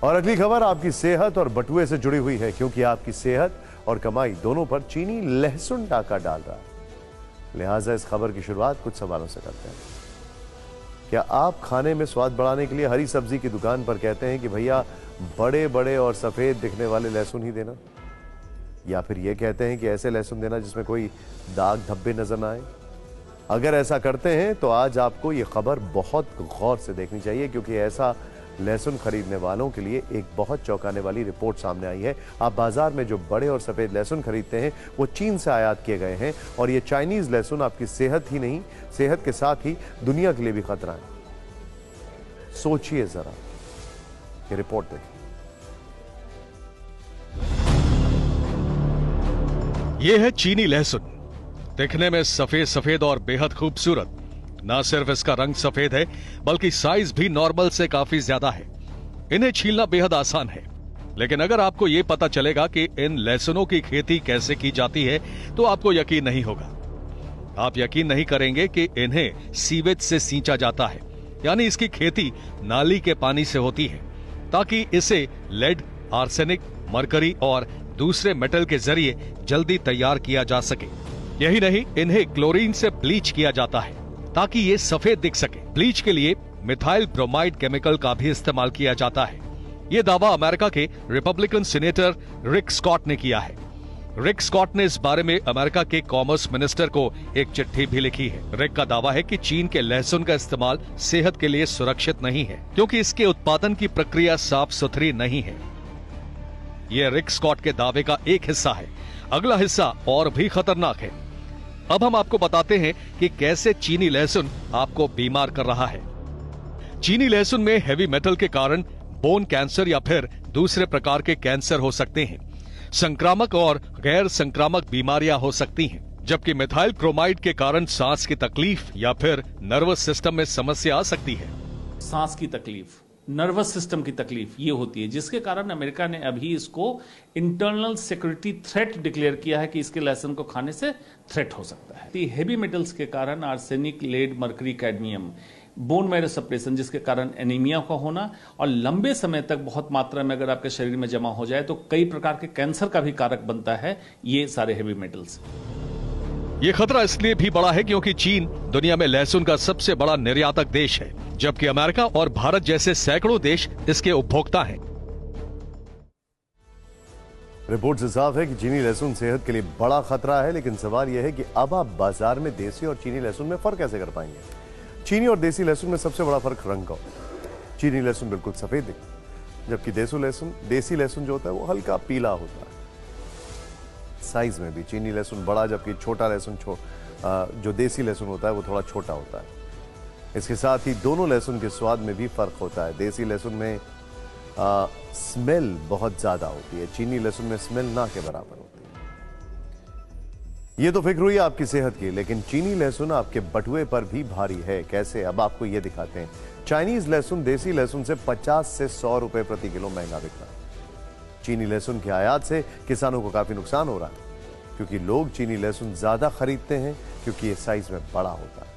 और अगली खबर आपकी सेहत और बटुए से जुड़ी हुई है, क्योंकि आपकी सेहत और कमाई दोनों पर चीनी लहसुन डाका डाल रहा है। लिहाजा इस खबर की शुरुआत कुछ सवालों से करते हैं। क्या आप खाने में स्वाद बढ़ाने के लिए हरी सब्जी की दुकान पर कहते हैं कि भैया बड़े बड़े और सफेद दिखने वाले लहसुन ही देना, या फिर यह कहते हैं कि ऐसे लहसुन देना जिसमें कोई दाग धब्बे नजर ना आए? अगर ऐसा करते हैं तो आज आपको यह खबर बहुत गौर से देखनी चाहिए, क्योंकि ऐसा लहसुन खरीदने वालों के लिए एक बहुत चौंकाने वाली रिपोर्ट सामने आई है। आप बाजार में जो बड़े और सफेद लहसुन खरीदते हैं वो चीन से आयात किए गए हैं, और ये चाइनीज लहसुन आपकी सेहत ही नहीं, सेहत के साथ ही दुनिया के लिए भी खतरा है। सोचिए जरा, ये रिपोर्ट देखिए। ये है चीनी लहसुन। दिखने में सफेद सफेद और बेहद खूबसूरत। ना सिर्फ इसका रंग सफेद है, बल्कि साइज भी नॉर्मल से काफी ज्यादा है। इन्हें छीलना बेहद आसान है, लेकिन अगर आपको यह पता चलेगा कि इन लहसुनों की खेती कैसे की जाती है तो आपको यकीन नहीं होगा। आप यकीन नहीं करेंगे कि इन्हें सीवेज से सींचा जाता है, यानी इसकी खेती नाली के पानी से होती है, ताकि इसे लेड, आर्सेनिक, मरकरी और दूसरे मेटल के जरिए जल्दी तैयार किया जा सके। यही नहीं, इन्हें क्लोरीन से ब्लीच किया जाता है ताकि ये सफेद दिख सके। ब्लीच के लिए मिथाइल ब्रोमाइड केमिकल का भी इस्तेमाल किया जाता है। ये दावा अमेरिका के रिपब्लिकन सीनेटर रिक स्कॉट ने किया है। रिक स्कॉट ने इस बारे में अमेरिका के कॉमर्स मिनिस्टर को एक चिट्ठी भी लिखी है। रिक का दावा है कि चीन के लहसुन का इस्तेमाल सेहत के लिए सुरक्षित नहीं है, क्योंकि इसके उत्पादन की प्रक्रिया साफ सुथरी नहीं है। यह रिक स्कॉट के दावे का एक हिस्सा है। अगला हिस्सा और भी खतरनाक है। अब हम आपको बताते हैं कि कैसे चीनी लहसुन आपको बीमार कर रहा है। चीनी लहसुन में हेवी मेटल के कारण बोन कैंसर या फिर दूसरे प्रकार के कैंसर हो सकते हैं। संक्रामक और गैर संक्रामक बीमारियां हो सकती हैं, जबकि मिथाइल क्रोमाइड के कारण सांस की तकलीफ या फिर नर्वस सिस्टम में समस्या आ सकती है। सांस की तकलीफ, नर्वस सिस्टम की तकलीफ ये होती है, जिसके कारण अमेरिका ने अभी इसको इंटरनल सिक्योरिटी थ्रेट डिक्लेयर किया है कि इसके लहसुन को खाने से थ्रेट हो सकता है। हेवी मेटल्स के कारण arsenic, lead, mercury, cadmium, bone marrow suppression जिसके कारण एनीमिया का होना, और लंबे समय तक बहुत मात्रा में अगर आपके शरीर में जमा हो जाए तो कई प्रकार के कैंसर का भी कारक बनता है ये सारे हेवी मेटल्स। ये खतरा इसलिए भी बड़ा है क्योंकि चीन दुनिया में लहसुन का सबसे बड़ा निर्यातक देश है, जबकि अमेरिका और भारत जैसे सैकड़ों देश इसके उपभोक्ता हैं। रिपोर्ट से साफ है कि चीनी लहसुन सेहत के लिए बड़ा खतरा है, लेकिन सवाल यह है कि अब आप बाजार में देसी और चीनी लहसुन में फर्क कैसे कर पाएंगे? चीनी और देसी लहसुन में सबसे बड़ा फर्क रंग का होता है। चीनी लहसुन बिल्कुल सफेद दिखता है, जबकि देसी लहसुन जो होता है वो हल्का पीला होता है। साइज में भी चीनी लहसुन बड़ा, जबकि छोटा लहसुन जो देसी लहसुन होता है वो थोड़ा छोटा होता है। इसके साथ ही दोनों लहसुन के स्वाद में भी फर्क होता है। देसी लहसुन में स्मेल बहुत ज्यादा होती है, चीनी लहसुन में स्मेल ना के बराबर होती है। ये तो फिक्र हुई आपकी सेहत की, लेकिन चीनी लहसुन आपके बटुए पर भी भारी है। कैसे? अब आपको ये दिखाते हैं। चाइनीज लहसुन देसी लहसुन से 50 से 100 रुपए प्रति किलो महंगा बिक रहा है। चीनी लहसुन के आयात से किसानों को काफी नुकसान हो रहा है, क्योंकि लोग चीनी लहसुन ज्यादा खरीदते हैं, क्योंकि ये साइज में बड़ा होता है।